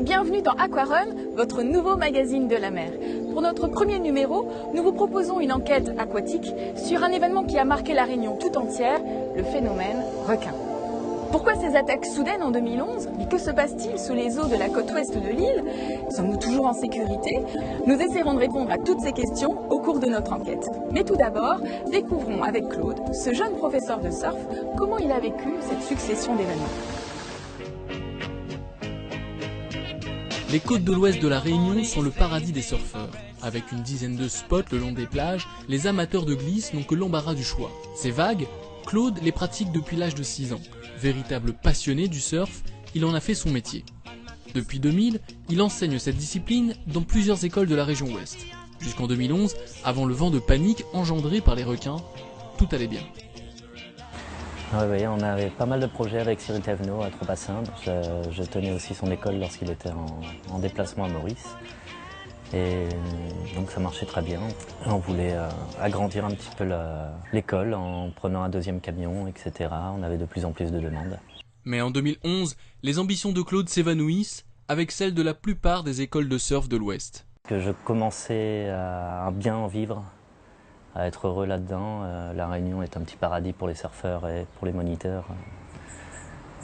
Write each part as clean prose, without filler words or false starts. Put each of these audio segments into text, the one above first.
et bienvenue dans Aquarun, votre nouveau magazine de la mer. Pour notre premier numéro, nous vous proposons une enquête aquatique sur un événement qui a marqué la Réunion tout entière, le phénomène requin. Pourquoi ces attaques soudaines en 2011? Mais que se passe-t-il sous les eaux de la côte ouest de l'île? Sommes-nous toujours en sécurité? Nous essaierons de répondre à toutes ces questions au cours de notre enquête. Mais tout d'abord, découvrons avec Claude, ce jeune professeur de surf, comment il a vécu cette succession d'événements. Les côtes de l'ouest de la Réunion sont le paradis des surfeurs. Avec une dizaine de spots le long des plages, les amateurs de glisse n'ont que l'embarras du choix. Ces vagues, Claude les pratique depuis l'âge de 6 ans. Véritable passionné du surf, il en a fait son métier. Depuis 2000, il enseigne cette discipline dans plusieurs écoles de la région ouest. Jusqu'en 2011, avant le vent de panique engendré par les requins, tout allait bien. Oui, on avait pas mal de projets avec Cyril Thévenot à Trop-Bassin. Je tenais aussi son école lorsqu'il était en déplacement à Maurice. Et donc ça marchait très bien. On voulait agrandir un petit peu l'école en prenant un deuxième camion, etc. On avait de plus en plus de demandes. Mais en 2011, les ambitions de Claude s'évanouissent avec celles de la plupart des écoles de surf de l'Ouest. Que je commençais à bien en vivre, à être heureux là-dedans. La Réunion est un petit paradis pour les surfeurs et pour les moniteurs.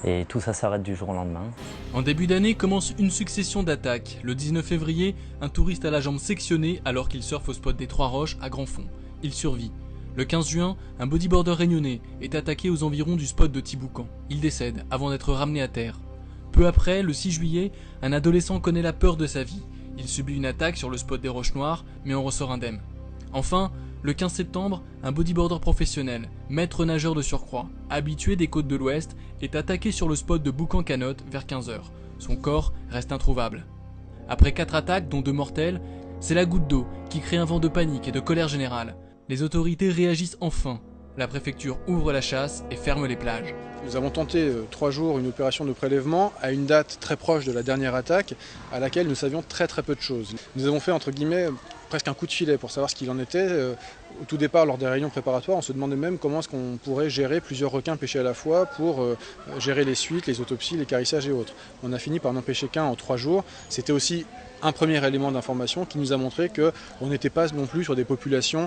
Et tout ça s'arrête du jour au lendemain. En début d'année commence une succession d'attaques. Le 19 février, un touriste a la jambe sectionnée alors qu'il surfe au spot des Trois Roches à Grand Fond. Il survit. Le 15 juin, un bodyboarder réunionnais est attaqué aux environs du spot de Tiboucan. Il décède avant d'être ramené à terre. Peu après, le 6 juillet, un adolescent connaît la peur de sa vie. Il subit une attaque sur le spot des Roches Noires, mais en ressort indemne. Enfin, le 15 septembre, un bodyboarder professionnel, maître nageur de surcroît, habitué des côtes de l'Ouest, est attaqué sur le spot de Boucan-Canotte vers 15h. Son corps reste introuvable. Après 4 attaques, dont 2 mortelles, c'est la goutte d'eau qui crée un vent de panique et de colère générale. Les autorités réagissent enfin. La préfecture ouvre la chasse et ferme les plages. Nous avons tenté 3 jours une opération de prélèvement à une date très proche de la dernière attaque à laquelle nous savions très peu de choses. Nous avons fait entre guillemets presque un coup de filet pour savoir ce qu'il en était. Au tout départ, lors des réunions préparatoires, on se demandait même comment est-ce qu'on pourrait gérer plusieurs requins pêchés à la fois pour gérer les suites, les autopsies, les carissages et autres. On a fini par n'en pêcher qu'un en 3 jours. C'était aussi un premier élément d'information qui nous a montré qu'on n'était pas non plus sur des populations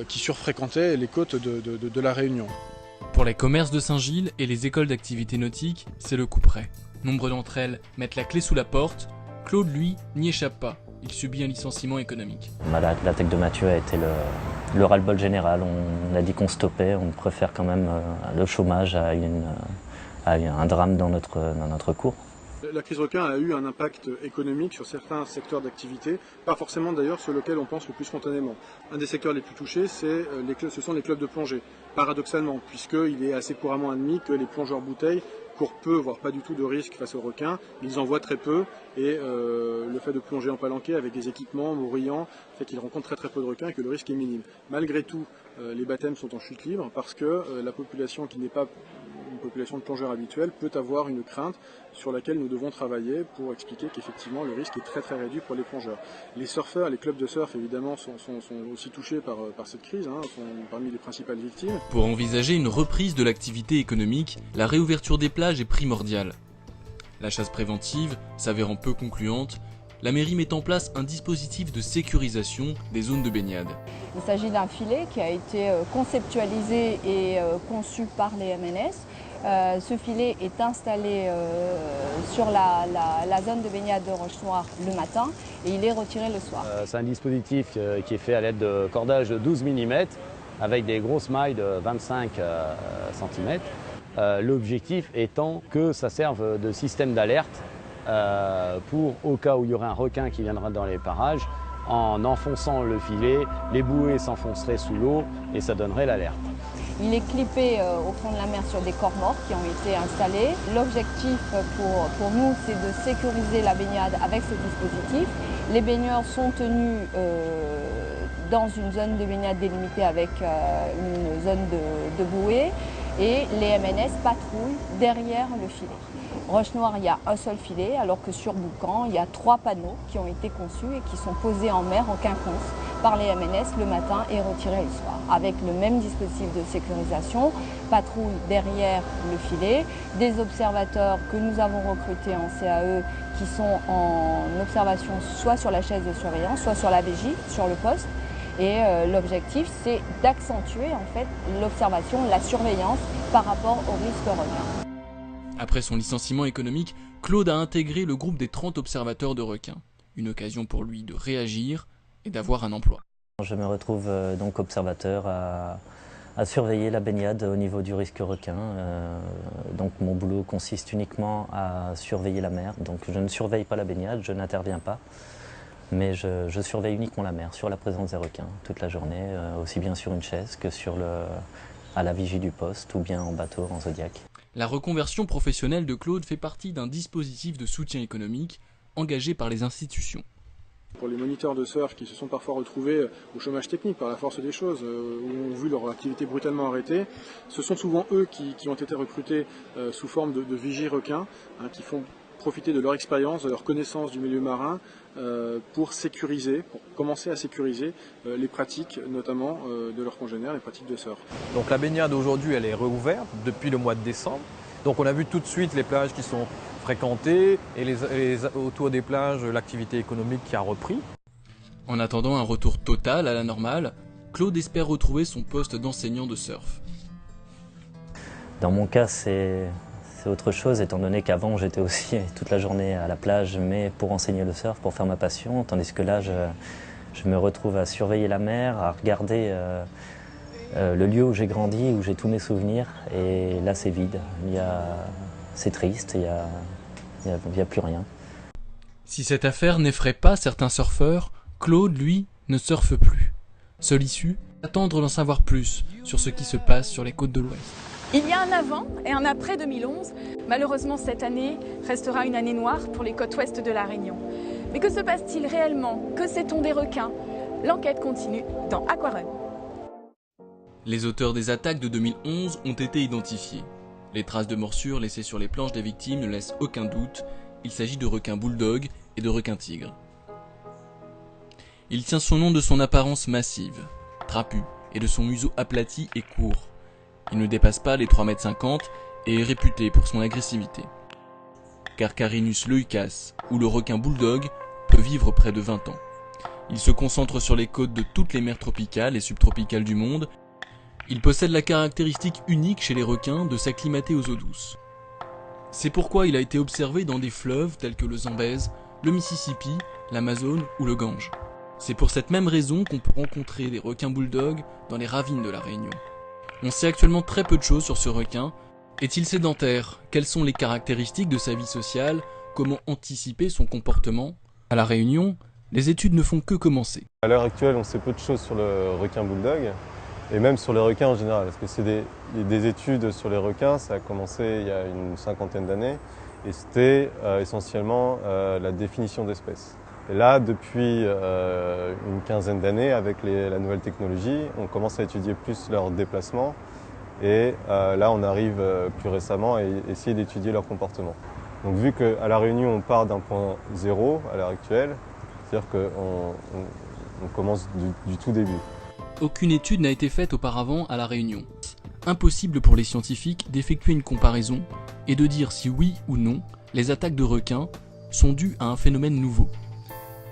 qui surfréquentaient les côtes de la Réunion. Pour les commerces de Saint-Gilles et les écoles d'activité nautique, c'est le coup près. Nombre d'entre elles mettent la clé sous la porte. Claude, lui, n'y échappe pas. Il subit un licenciement économique. L'attaque de Mathieu a été le ras-le-bol général. On a dit qu'on stoppait, on préfère quand même le chômage à un drame dans notre cours. La crise requin a eu un impact économique sur certains secteurs d'activité, pas forcément d'ailleurs sur lequel on pense le plus spontanément. Un des secteurs les plus touchés, ce sont les clubs de plongée, paradoxalement, puisqu'il est assez couramment admis que les plongeurs bouteilles courent peu, voire pas du tout de risque face aux requins, ils en voient très peu, et le fait de plonger en palanquet avec des équipements bruyants fait qu'ils rencontrent très peu de requins et que le risque est minime. Malgré tout, les baptêmes sont en chute libre parce que la population qui n'est pas une population de plongeurs habituelle peut avoir une crainte sur laquelle nous devons travailler pour expliquer qu'effectivement le risque est très réduit pour les plongeurs. Les surfeurs, les clubs de surf évidemment sont aussi touchés par cette crise, sont parmi les principales victimes. Pour envisager une reprise de l'activité économique, la réouverture des plages est primordiale. La chasse préventive s'avérant peu concluante, la mairie met en place un dispositif de sécurisation des zones de baignade. Il s'agit d'un filet qui a été conceptualisé et conçu par les MNS. Ce filet est installé sur la zone de baignade de Roches Noires le matin et il est retiré le soir. C'est un dispositif qui est fait à l'aide de cordages de 12 mm avec des grosses mailles de 25 cm. L'objectif étant que ça serve de système d'alerte pour, au cas où il y aurait un requin qui viendrait dans les parages, en enfonçant le filet, les bouées s'enfonceraient sous l'eau et ça donnerait l'alerte. Il est clippé au fond de la mer sur des corps morts qui ont été installés. L'objectif pour nous, c'est de sécuriser la baignade avec ce dispositif. Les baigneurs sont tenus dans une zone de baignade délimitée avec une zone de bouée et les MNS patrouillent derrière le filet. Roches Noires, il y a un seul filet, alors que sur Boucan, il y a 3 panneaux qui ont été conçus et qui sont posés en mer en quinconce par les MNS le matin et retirés le soir, avec le même dispositif de sécurisation, patrouille derrière le filet, des observateurs que nous avons recrutés en CAE qui sont en observation soit sur la chaise de surveillance, soit sur la vigie, sur le poste. Et l'objectif, c'est d'accentuer en fait l'observation, la surveillance par rapport au risque requin. Après son licenciement économique, Claude a intégré le groupe des 30 observateurs de requins. Une occasion pour lui de réagir et d'avoir un emploi. Je me retrouve donc observateur à surveiller la baignade au niveau du risque requin. Donc mon boulot consiste uniquement à surveiller la mer. Donc je ne surveille pas la baignade, je n'interviens pas. Mais je surveille uniquement la mer, sur la présence des requins, toute la journée, aussi bien sur une chaise que à la vigie du poste ou bien en bateau, en Zodiac. La reconversion professionnelle de Claude fait partie d'un dispositif de soutien économique engagé par les institutions. Pour les moniteurs de surf qui se sont parfois retrouvés au chômage technique par la force des choses, ou ont vu leur activité brutalement arrêtée, ce sont souvent eux qui ont été recrutés sous forme de vigies requins, qui font profiter de leur expérience, de leur connaissance du milieu marin pour commencer à sécuriser les pratiques, notamment de leurs congénères, les pratiques de surf. Donc la baignade aujourd'hui, elle est rouverte depuis le mois de décembre. Donc on a vu tout de suite les plages qui sont fréquentées et autour des plages, l'activité économique qui a repris. En attendant un retour total à la normale, Claude espère retrouver son poste d'enseignant de surf. Dans mon cas, c'est autre chose, étant donné qu'avant j'étais aussi toute la journée à la plage, mais pour enseigner le surf, pour faire ma passion, tandis que là je me retrouve à surveiller la mer, à regarder le lieu où j'ai grandi, où j'ai tous mes souvenirs, et là c'est vide, c'est triste, il y a plus rien. Si cette affaire n'effraie pas certains surfeurs, Claude, lui, ne surfe plus. Seule issue, attendre d'en savoir plus sur ce qui se passe sur les côtes de l'Ouest. Il y a un avant et un après 2011. Malheureusement, cette année restera une année noire pour les côtes ouest de la Réunion. Mais que se passe-t-il réellement? Que sait-on des requins? L'enquête continue dans Aquarun. Les auteurs des attaques de 2011 ont été identifiés. Les traces de morsures laissées sur les planches des victimes ne laissent aucun doute. Il s'agit de requins bulldog et de requins tigres. Il tient son nom de son apparence massive, trapue, et de son museau aplati et court. Il ne dépasse pas les 3,50 m et est réputé pour son agressivité. Carcharinus leucas, ou le requin bulldog, peut vivre près de 20 ans. Il se concentre sur les côtes de toutes les mers tropicales et subtropicales du monde. Il possède la caractéristique unique chez les requins de s'acclimater aux eaux douces. C'est pourquoi il a été observé dans des fleuves tels que le Zambèze, le Mississippi, l'Amazone ou le Gange. C'est pour cette même raison qu'on peut rencontrer des requins bulldogs dans les ravines de la Réunion. On sait actuellement très peu de choses sur ce requin. Est-il sédentaire? Quelles sont les caractéristiques de sa vie sociale? Comment anticiper son comportement? À la Réunion, les études ne font que commencer. À l'heure actuelle, on sait peu de choses sur le requin bulldog, et même sur les requins en général, parce que c'est des études sur les requins, ça a commencé il y a une cinquantaine d'années, et c'était essentiellement la définition d'espèces. Et là, depuis une quinzaine d'années, avec la nouvelle technologie, on commence à étudier plus leurs déplacements. Et là, on arrive plus récemment à essayer d'étudier leur comportement. Donc vu qu'à La Réunion, on part d'un point zéro à l'heure actuelle, c'est-à-dire qu'on commence du tout début. Aucune étude n'a été faite auparavant à La Réunion. Impossible pour les scientifiques d'effectuer une comparaison et de dire si oui ou non les attaques de requins sont dues à un phénomène nouveau.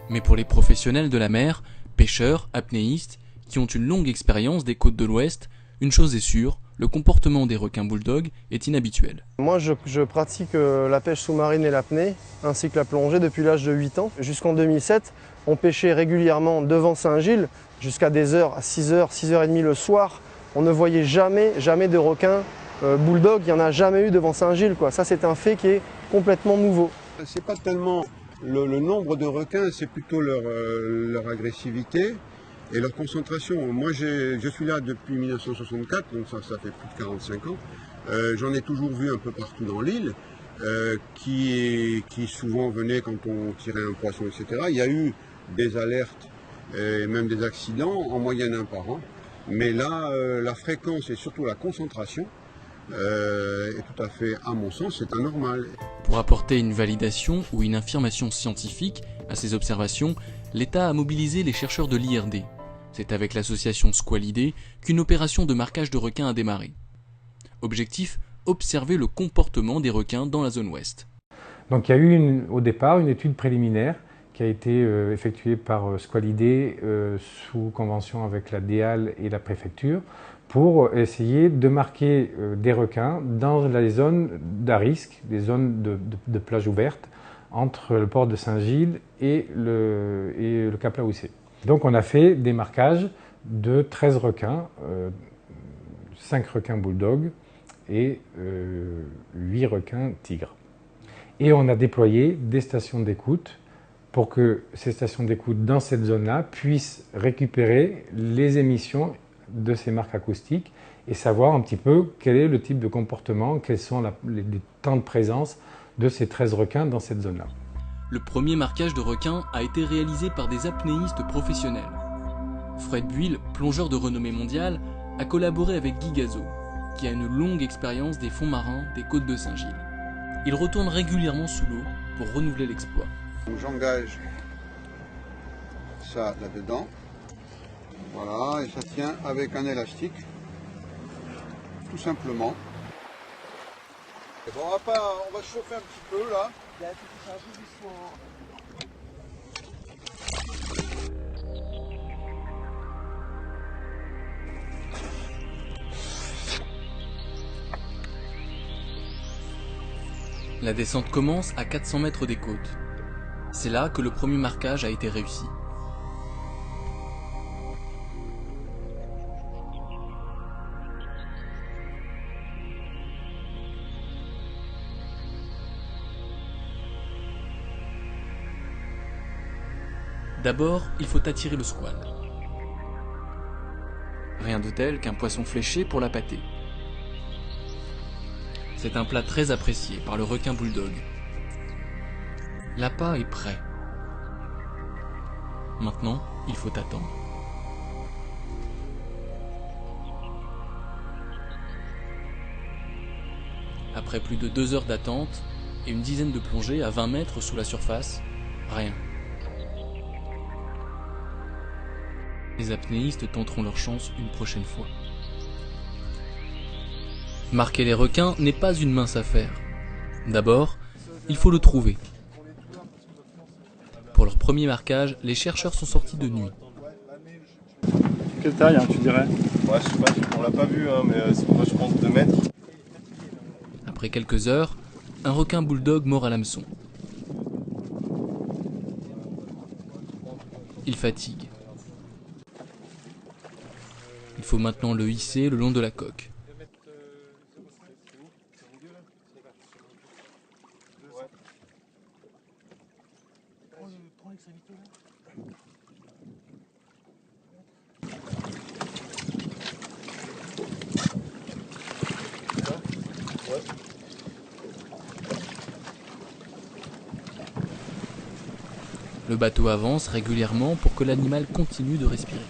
Mais pour les professionnels de la mer, pêcheurs, apnéistes, qui ont une longue expérience des côtes de l'Ouest, une chose est sûre, le comportement des requins bulldog est inhabituel. Moi je pratique la pêche sous-marine et l'apnée, ainsi que la plongée depuis l'âge de 8 ans. Jusqu'en 2007, on pêchait régulièrement devant Saint-Gilles, jusqu'à des heures, à 6h, 6h30 le soir. On ne voyait jamais de requins bulldog, il n'y en a jamais eu devant Saint-Gilles, quoi. Ça c'est un fait qui est complètement nouveau. C'est pas tellement le nombre de requins, c'est plutôt leur agressivité et leur concentration. Moi, je suis là depuis 1964, donc ça fait plus de 45 ans. J'en ai toujours vu un peu partout dans l'île, qui souvent venaient quand on tirait un poisson, etc. Il y a eu des alertes et même des accidents, en moyenne un par an. Mais là, la fréquence et surtout la concentration est tout à fait, à mon sens, c'est anormal. Pour apporter une validation ou une affirmation scientifique à ces observations, l'État a mobilisé les chercheurs de l'IRD, C'est avec l'association Squalidé qu'une opération de marquage de requins a démarré. Objectif, observer le comportement des requins dans la zone ouest. Donc il y a eu au départ une étude préliminaire qui a été effectuée par Squalidé sous convention avec la DEAL et la préfecture pour essayer de marquer des requins dans les zones d'à risque, des zones de plage ouverte entre le port de Saint-Gilles et le Cap Laoussé. Donc on a fait des marquages de 13 requins, 5 requins bulldog et 8 requins tigres. Et on a déployé des stations d'écoute pour que ces stations d'écoute dans cette zone-là puissent récupérer les émissions de ces marques acoustiques et savoir un petit peu quel est le type de comportement, quels sont les temps de présence de ces 13 requins dans cette zone-là. Le premier marquage de requins a été réalisé par des apnéistes professionnels. Fred Buil, plongeur de renommée mondiale, a collaboré avec Guy Gazot, qui a une longue expérience des fonds marins des côtes de Saint-Gilles. Il retourne régulièrement sous l'eau pour renouveler l'exploit. J'engage ça là-dedans. Voilà, et ça tient avec un élastique, tout simplement. Et bon, on va chauffer un petit peu là. La descente commence à 400 mètres des côtes. C'est là que le premier marquage a été réussi. D'abord, il faut attirer le squale. Rien de tel qu'un poisson fléché pour la pâtée. C'est un plat très apprécié par le requin bulldog. L'appât est prêt. Maintenant, il faut attendre. Après plus de 2 heures d'attente et une dizaine de plongées à 20 mètres sous la surface, rien. Les apnéistes tenteront leur chance une prochaine fois. Marquer les requins n'est pas une mince affaire. D'abord, il faut le trouver. Pour leur premier marquage, les chercheurs sont sortis de nuit. Quelle taille, hein, tu dirais? Ouais, je sais pas, on l'a pas vu, hein, mais moi je pense 2 mètres. Après quelques heures, un requin bulldog mord à l'hameçon. Il fatigue. Il faut maintenant le hisser le long de la coque. Le bateau avance régulièrement pour que l'animal continue de respirer.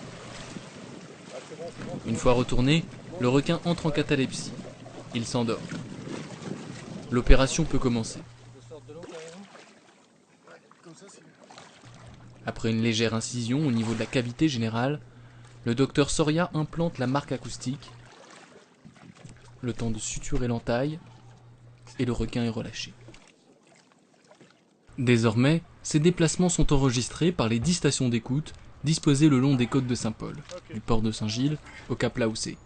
Une fois retourné, le requin entre en catalepsie. Il s'endort. L'opération peut commencer. Après une légère incision au niveau de la cavité générale, le docteur Soria implante la marque acoustique, le temps de suturer l'entaille, et le requin est relâché. Désormais, ces déplacements sont enregistrés par les 10 stations d'écoute disposées le long des côtes de Saint-Paul, du port de Saint-Gilles au Cap Laoussé.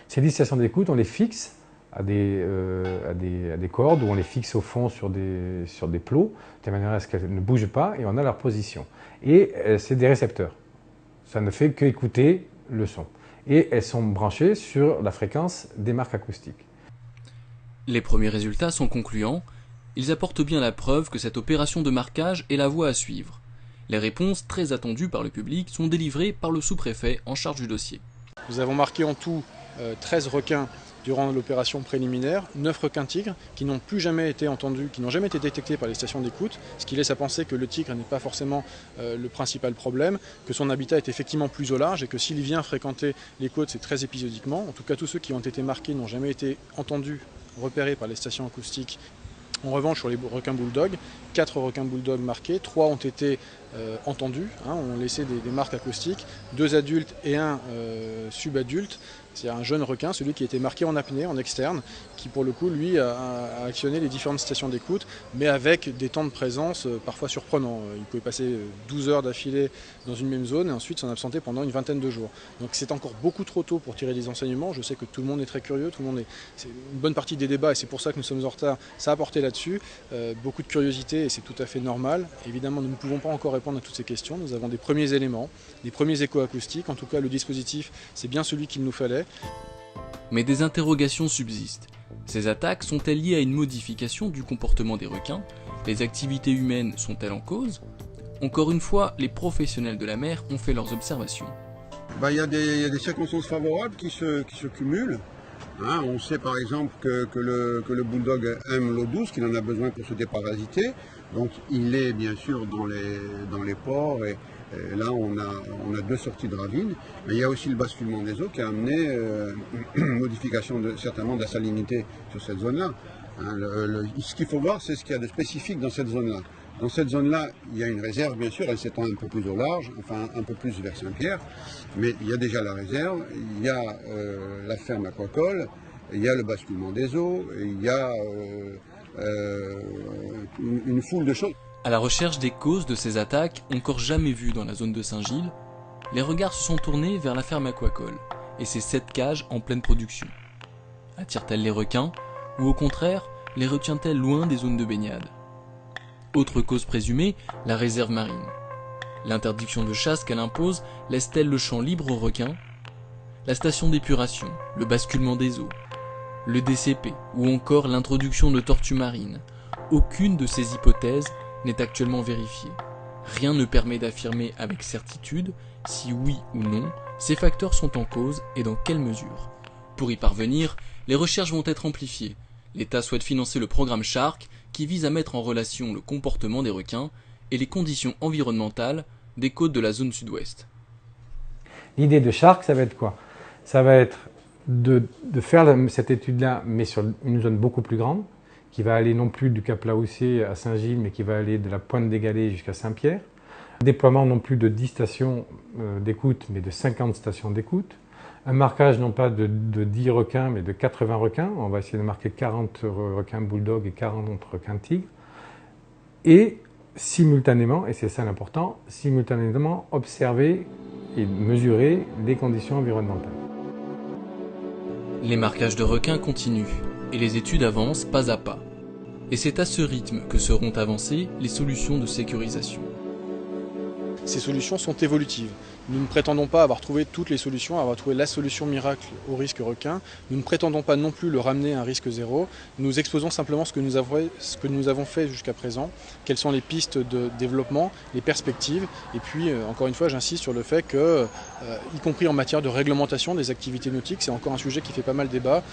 Ces 10 stations d'écoute, on les fixe à des cordes ou on les fixe au fond sur des plots, de manière à ce qu'elles ne bougent pas et on a leur position. Et c'est des récepteurs. Ça ne fait qu'écouter le son. Et elles sont branchées sur la fréquence des marques acoustiques. Les premiers résultats sont concluants. Ils apportent bien la preuve que cette opération de marquage est la voie à suivre. Les réponses, très attendues par le public, sont délivrées par le sous-préfet en charge du dossier. Nous avons marqué en tout 13 requins durant l'opération préliminaire, 9 requins tigres qui n'ont plus jamais été entendus, qui n'ont jamais été détectés par les stations d'écoute, ce qui laisse à penser que le tigre n'est pas forcément le principal problème, que son habitat est effectivement plus au large et que s'il vient fréquenter les côtes, c'est très épisodiquement. En tout cas, tous ceux qui ont été marqués n'ont jamais été entendus, repérés par les stations acoustiques En revanche, sur les requins bulldogs, 4 requins bulldogs marqués, 3 ont été entendus, ont laissé des marques acoustiques, 2 adultes et un subadulte. C'est un jeune requin, celui qui a été marqué en apnée, en externe, qui pour le coup, lui, a actionné les différentes stations d'écoute, mais avec des temps de présence parfois surprenants. Il pouvait passer 12 heures d'affilée dans une même zone et ensuite s'en absenter pendant une vingtaine de jours. Donc c'est encore beaucoup trop tôt pour tirer des enseignements. Je sais que tout le monde est très curieux, c'est une bonne partie des débats et c'est pour ça que nous sommes en retard. Ça a porté là-dessus, beaucoup de curiosité et c'est tout à fait normal. Évidemment, nous ne pouvons pas encore répondre à toutes ces questions. Nous avons des premiers éléments, des premiers échos acoustiques. En tout cas, le dispositif, c'est bien celui qu'il nous fallait. Mais des interrogations subsistent. Ces attaques sont-elles liées à une modification du comportement des requins? Les activités humaines sont-elles en cause? Encore une fois, les professionnels de la mer ont fait leurs observations. Il y a des circonstances favorables qui se cumulent. On sait par exemple que le bulldog aime l'eau douce, qu'il en a besoin pour se déparasiter. Donc il est bien sûr dans les ports et là on a 2 sorties de ravines. Mais il y a aussi le basculement des eaux qui a amené une modification certainement de la salinité sur cette zone-là. Ce qu'il faut voir, c'est ce qu'il y a de spécifique dans cette zone-là. Dans cette zone-là, il y a une réserve, bien sûr, elle s'étend un peu plus au large, enfin un peu plus vers Saint-Pierre, mais il y a déjà la réserve, il y a la ferme aquacole, il y a le basculement des eaux, il y a une foule de choses. À la recherche des causes de ces attaques, encore jamais vues dans la zone de Saint-Gilles, les regards se sont tournés vers la ferme aquacole et ses 7 cages en pleine production. Attire-t-elle les requins ou au contraire, les retient-elle loin des zones de baignade? Autre cause présumée, la réserve marine. L'interdiction de chasse qu'elle impose laisse-t-elle le champ libre aux requins? La station d'épuration, le basculement des eaux, le DCP ou encore l'introduction de tortues marines. Aucune de ces hypothèses n'est actuellement vérifiée. Rien ne permet d'affirmer avec certitude si oui ou non ces facteurs sont en cause et dans quelle mesure. Pour y parvenir, les recherches vont être amplifiées. L'État souhaite financer le programme Shark qui vise à mettre en relation le comportement des requins et les conditions environnementales des côtes de la zone sud-ouest. L'idée de Shark, ça va être quoi? Ça va être de faire cette étude-là, mais sur une zone beaucoup plus grande, qui va aller non plus du Cap Laoussé à Saint-Gilles, mais qui va aller de la Pointe des Galets jusqu'à Saint-Pierre. Déploiement non plus de 10 stations d'écoute, mais de 50 stations d'écoute. Un marquage non pas de 10 requins, mais de 80 requins. On va essayer de marquer 40 requins bulldogs et 40 requins tigres. Et simultanément, et c'est ça l'important, simultanément observer et mesurer les conditions environnementales. Les marquages de requins continuent et les études avancent pas à pas. Et c'est à ce rythme que seront avancées les solutions de sécurisation. Ces solutions sont évolutives. Nous ne prétendons pas avoir trouvé toutes les solutions, avoir trouvé la solution miracle au risque requin. Nous ne prétendons pas non plus le ramener à un risque zéro. Nous exposons simplement ce que nous avons fait jusqu'à présent, quelles sont les pistes de développement, les perspectives. Et puis, encore une fois, j'insiste sur le fait que, y compris en matière de réglementation des activités nautiques, c'est encore un sujet qui fait pas mal débat.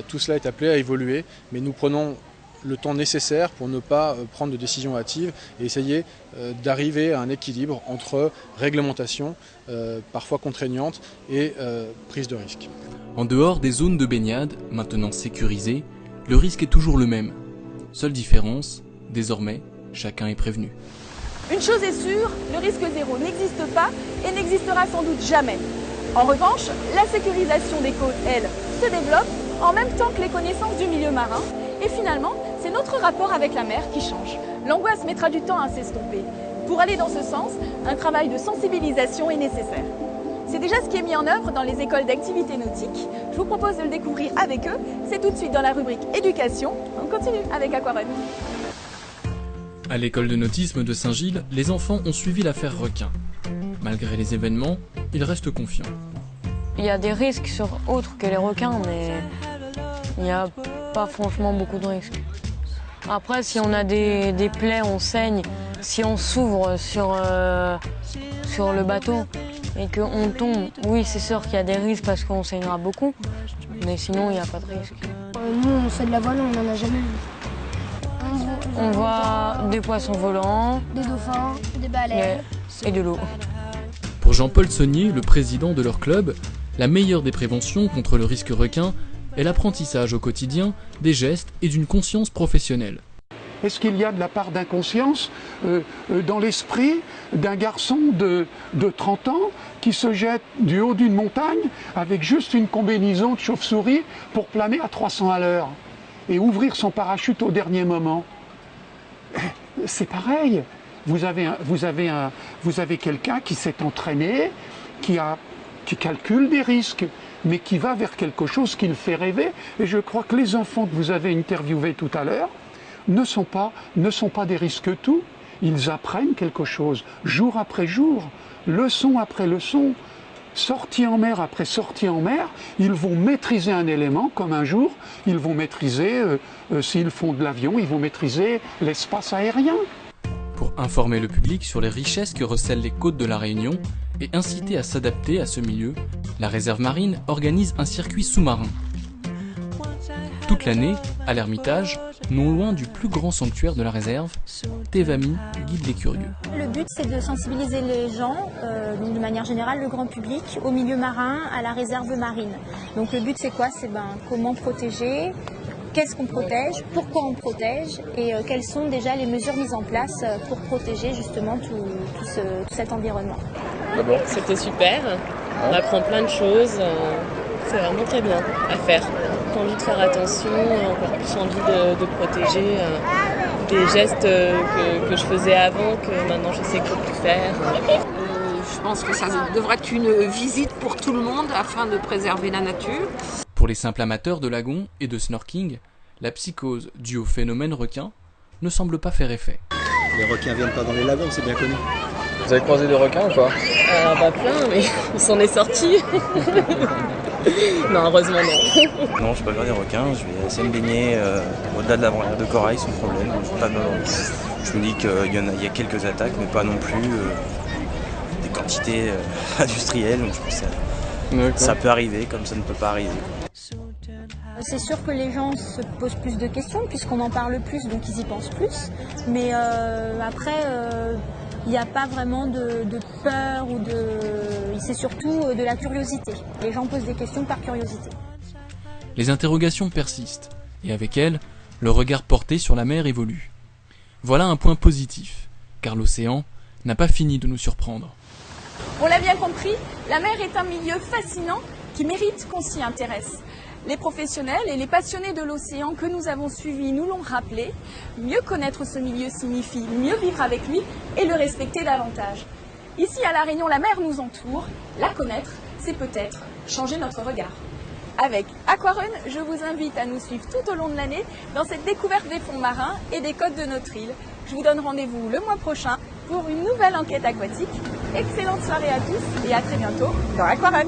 Tout cela est appelé à évoluer, mais nous prenons le temps nécessaire pour ne pas prendre de décisions hâtives et essayer d'arriver à un équilibre entre réglementation, parfois contraignante, et prise de risque. En dehors des zones de baignade, maintenant sécurisées, le risque est toujours le même. Seule différence, désormais, chacun est prévenu. Une chose est sûre, le risque zéro n'existe pas et n'existera sans doute jamais. En revanche, la sécurisation des côtes, elle, se développe en même temps que les connaissances du milieu marin. Et finalement, c'est notre rapport avec la mer qui change. L'angoisse mettra du temps à s'estomper. Pour aller dans ce sens, un travail de sensibilisation est nécessaire. C'est déjà ce qui est mis en œuvre dans les écoles d'activité nautique. Je vous propose de le découvrir avec eux. C'est tout de suite dans la rubrique éducation. On continue avec Aquarun. À l'école de nautisme de Saint-Gilles, les enfants ont suivi l'affaire requin. Malgré les événements, ils restent confiants. Il y a des risques autres que les requins, mais il n'y a pas franchement beaucoup de risques. Après, si on a des plaies, on saigne, si on s'ouvre sur le bateau et qu'on tombe, oui, c'est sûr qu'il y a des risques parce qu'on saignera beaucoup, mais sinon, il n'y a pas de risque. Nous, on fait de la voile, on n'en a jamais vu. On voit des poissons volants, des dauphins, des baleines et de l'eau. Pour Jean-Paul Saunier, le président de leur club, la meilleure des préventions contre le risque requin est l'apprentissage au quotidien des gestes et d'une conscience professionnelle. Est-ce qu'il y a de la part d'inconscience dans l'esprit d'un garçon de 30 ans qui se jette du haut d'une montagne avec juste une combinaison de chauve-souris pour planer à 300 à l'heure et ouvrir son parachute au dernier moment? C'est pareil. Vous avez quelqu'un qui s'est entraîné, qui calcule des risques, mais qui va vers quelque chose qui le fait rêver. Et je crois que les enfants que vous avez interviewés tout à l'heure ne sont pas des risques-tout. Ils apprennent quelque chose, jour après jour, leçon après leçon, sortie en mer après sortie en mer. Ils vont maîtriser un élément, comme un jour, ils vont maîtriser, s'ils font de l'avion, ils vont maîtriser l'espace aérien. Pour informer le public sur les richesses que recèlent les côtes de la Réunion et inciter à s'adapter à ce milieu, la réserve marine organise un circuit sous-marin. Toute l'année, à l'Ermitage, non loin du plus grand sanctuaire de la réserve, Tevami guide les curieux. Le but, c'est de sensibiliser les gens, de manière générale le grand public, au milieu marin, à la réserve marine. Donc le but, c'est quoi? C'est comment protéger, qu'est-ce qu'on protège, pourquoi on protège et quelles sont déjà les mesures mises en place pour protéger justement tout cet environnement. C'était super, on apprend plein de choses, c'est vraiment très bien à faire. J'ai envie de faire attention, encore plus envie de protéger des gestes que je faisais avant, que maintenant je sais qu'il ne faut plus faire. Je pense que ça devrait être une visite pour tout le monde afin de préserver la nature. Pour les simples amateurs de lagons et de snorkeling, la psychose due au phénomène requin ne semble pas faire effet. Les requins viennent pas dans les lagons, c'est bien connu. Vous avez croisé des requins ou pas? Plein, mais on s'en est sortis. Non, heureusement non. Non, je ne vais pas voir des requins, je vais essayer de me baigner au-delà de la barrière de corail sans problème. Je me dis qu'il y a quelques attaques, mais pas non plus des quantités industrielles. Donc je pense que ça peut arriver comme ça ne peut pas arriver. C'est sûr que les gens se posent plus de questions puisqu'on en parle plus, donc ils y pensent plus. Mais après, il n'y a pas vraiment de peur ou c'est surtout de la curiosité. Les gens posent des questions par curiosité. Les interrogations persistent, et avec elles, le regard porté sur la mer évolue. Voilà un point positif, car l'océan n'a pas fini de nous surprendre. On l'a bien compris, la mer est un milieu fascinant qui mérite qu'on s'y intéresse. Les professionnels et les passionnés de l'océan que nous avons suivis nous l'ont rappelé. Mieux connaître ce milieu signifie mieux vivre avec lui et le respecter davantage. Ici à La Réunion, la mer nous entoure. La connaître, c'est peut-être changer notre regard. Avec Aquarun, je vous invite à nous suivre tout au long de l'année dans cette découverte des fonds marins et des côtes de notre île. Je vous donne rendez-vous le mois prochain pour une nouvelle enquête aquatique. Excellente soirée à tous et à très bientôt dans Aquarun.